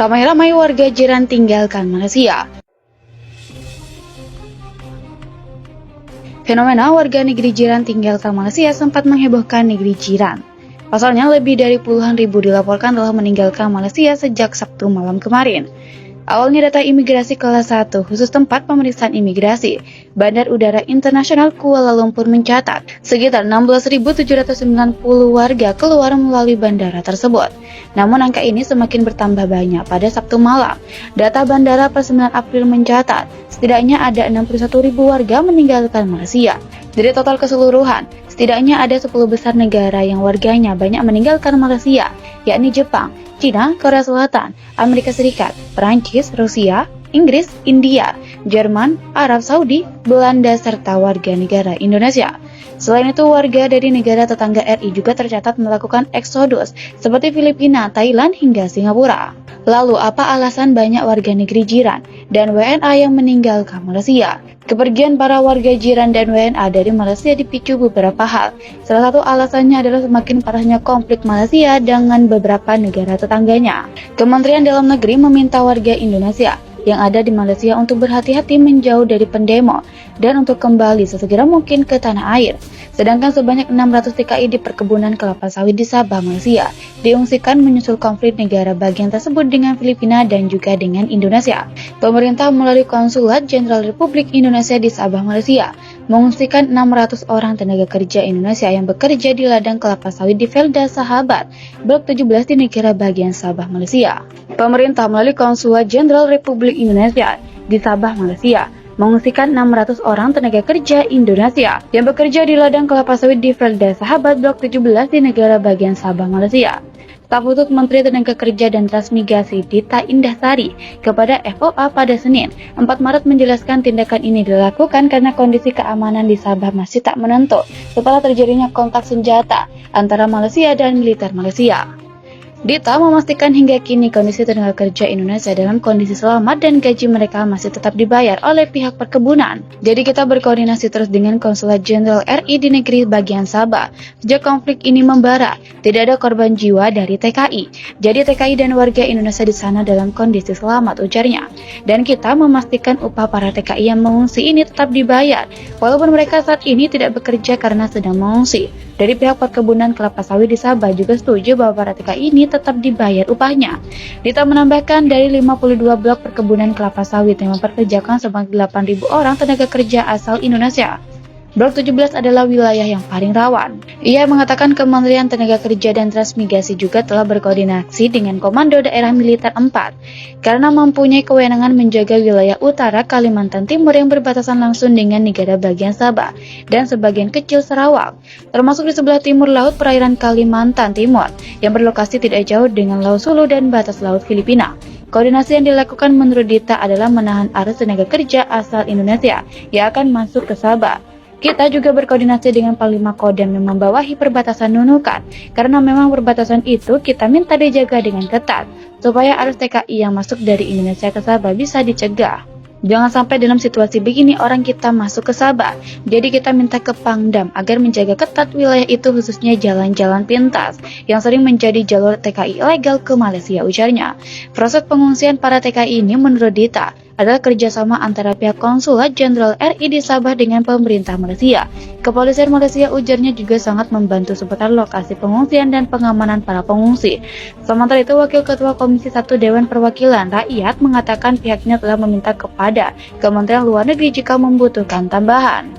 Ramai-ramai warga jiran tinggalkan Malaysia. Fenomena warga negeri jiran tinggalkan Malaysia sempat menghebohkan negeri jiran. Pasalnya, lebih dari puluhan ribu dilaporkan telah meninggalkan Malaysia sejak Sabtu malam kemarin. Awalnya data imigrasi kelas 1 khusus tempat pemeriksaan imigrasi Bandar Udara Internasional Kuala Lumpur mencatat sekitar 16.790 warga keluar melalui bandara tersebut. Namun angka ini semakin bertambah banyak pada Sabtu malam. Data bandara per 9 April mencatat setidaknya ada 61.000 warga meninggalkan Malaysia. Dari total keseluruhan, setidaknya ada 10 besar negara yang warganya banyak meninggalkan Malaysia, yakni Jepang, Cina, Korea Selatan, Amerika Serikat, Perancis, Rusia, Inggris, India, Jerman, Arab Saudi, Belanda, serta warga negara Indonesia. Selain itu, warga dari negara tetangga RI juga tercatat melakukan eksodus seperti Filipina, Thailand, hingga Singapura. Lalu, apa alasan banyak warga negeri jiran dan WNA yang meninggalkan Malaysia? Kepergian para warga jiran dan WNA dari Malaysia dipicu beberapa hal. Salah satu alasannya adalah semakin parahnya konflik Malaysia dengan beberapa negara tetangganya. Kementerian Dalam Negeri meminta warga Indonesia yang ada di Malaysia untuk berhati-hati menjauh dari pendemo dan untuk kembali sesegera mungkin ke tanah air. Sedangkan sebanyak 600 TKI di perkebunan kelapa sawit di Sabah, Malaysia diungsikan menyusul konflik negara bagian tersebut dengan Filipina dan juga dengan Indonesia. Pemerintah melalui Konsulat Jenderal Republik Indonesia di Sabah, Malaysia mengungsikan 600 orang tenaga kerja Indonesia yang bekerja di ladang kelapa sawit di Felda Sahabat, Blok 17 di negara bagian Sabah, Malaysia. Pemerintah melalui Konsulat Jenderal Republik Indonesia di Sabah, Malaysia mengungsikan 600 orang tenaga kerja Indonesia yang bekerja di ladang kelapa sawit di Felda Sahabat Blok 17 di negara bagian Sabah, Malaysia. Staf khusus Menteri Tenaga Kerja dan Transmigrasi Dita Indahsari kepada FOA pada Senin 4 Maret menjelaskan tindakan ini dilakukan karena kondisi keamanan di Sabah masih tak menentu setelah terjadinya kontak senjata antara Malaysia dan militer Malaysia. Dita memastikan hingga kini kondisi tenaga kerja Indonesia dalam kondisi selamat dan gaji mereka masih tetap dibayar oleh pihak perkebunan. Jadi kita berkoordinasi terus dengan Konsulat Jenderal RI di negeri bagian Sabah. Sejak konflik ini membara, tidak ada korban jiwa dari TKI. Jadi TKI dan warga Indonesia di sana dalam kondisi selamat, ujarnya. Dan kita memastikan upah para TKI yang mengungsi ini tetap dibayar, walaupun mereka saat ini tidak bekerja karena sedang mengungsi. Dari pihak perkebunan kelapa sawit di Sabah juga setuju bahwa para TKI ini tetap dibayar upahnya. Dita menambahkan dari 52 blok perkebunan kelapa sawit yang memperkerjakan sebanyak 8.000 orang tenaga kerja asal Indonesia. Blok 17 adalah wilayah yang paling rawan. Ia mengatakan Kementerian Tenaga Kerja dan Transmigrasi juga telah berkoordinasi dengan Komando Daerah Militer 4 karena mempunyai kewenangan menjaga wilayah utara Kalimantan Timur yang berbatasan langsung dengan negara bagian Sabah dan sebagian kecil Sarawak, termasuk di sebelah timur laut perairan Kalimantan Timur yang berlokasi tidak jauh dengan Laut Sulu dan batas laut Filipina. Koordinasi yang dilakukan menurut Dita adalah menahan arus tenaga kerja asal Indonesia yang akan masuk ke Sabah. Kita juga berkoordinasi dengan Panglima Kodam yang membawahi perbatasan Nunukan, karena memang perbatasan itu kita minta dijaga dengan ketat, supaya arus TKI yang masuk dari Indonesia ke Sabah bisa dicegah. Jangan sampai dalam situasi begini orang kita masuk ke Sabah, jadi kita minta ke Pangdam agar menjaga ketat wilayah itu khususnya jalan-jalan pintas, yang sering menjadi jalur TKI ilegal ke Malaysia, ujarnya. Proses pengungsian para TKI ini menurut Dita adalah kerjasama antara pihak Konsulat Jenderal RI di Sabah dengan pemerintah Malaysia. Kepolisian Malaysia, ujarnya, juga sangat membantu seputar lokasi pengungsian dan pengamanan para pengungsi. Sementara itu, Wakil Ketua Komisi 1 Dewan Perwakilan Rakyat mengatakan pihaknya telah meminta kepada Kementerian Luar Negeri jika membutuhkan tambahan.